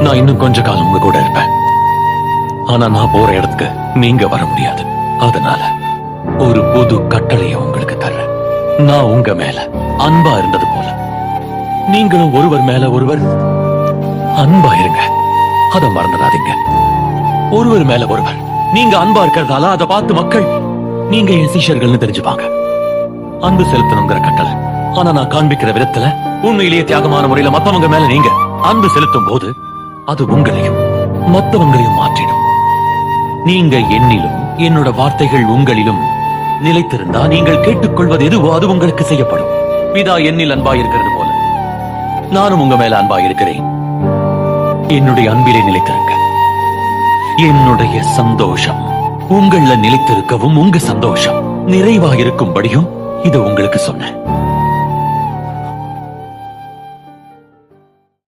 நான் இன்னும் கொஞ்ச காலம் உங்க கூட இருப்பேன். ஆனா நான் போற இடத்துக்கு நீங்க வர முடியாது. அதனால ஒரு புது கட்டளையை உங்களுக்கு தர்றேன். நான் உங்க மேல அன்பா இருந்தது போல நீங்களும் ஒருவர் மேல ஒருவர் அன்பா இருங்க. அத மறந்துடாதீங்க. ஒருவர் மேல ஒருவர் நீங்க அன்பா இருக்கிறதால அதை பார்த்து மக்கள் நீங்க என் சீஷர்கள்னு தெரிஞ்சுப்பாங்க. அன்பு செலுத்தணுங்கிற கட்டளை. ஆனா நான் காண்பிக்கிற விதத்துல உண்மையிலேயே தியாகமான முறையில மத்தவங்க மேல நீங்க அன்பு செலுத்தும் போது அது உங்களையும் மத்தவங்களையும் மாற்றிடும். நீங்க என்னிலும் என்னோட வார்த்தைகள் உங்களிலும் நிலைத்திருந்தா நீங்கள் கேட்டுக்கொள்வது எதுவோ அது உங்களுக்கு செய்யப்படும். பிதா என்னில் அன்பா இருக்கிறது போல நானும் உங்க மேல அன்பா இருக்கிறேன். என்னுடைய அன்பிலே நிலைத்திருக்க. என்னுடைய சந்தோஷம் உங்கள நிலைத்திருக்கவும் உங்க சந்தோஷம் நிறைவா இருக்கும்படியும் இதை உங்களுக்கு சொன்னேன்.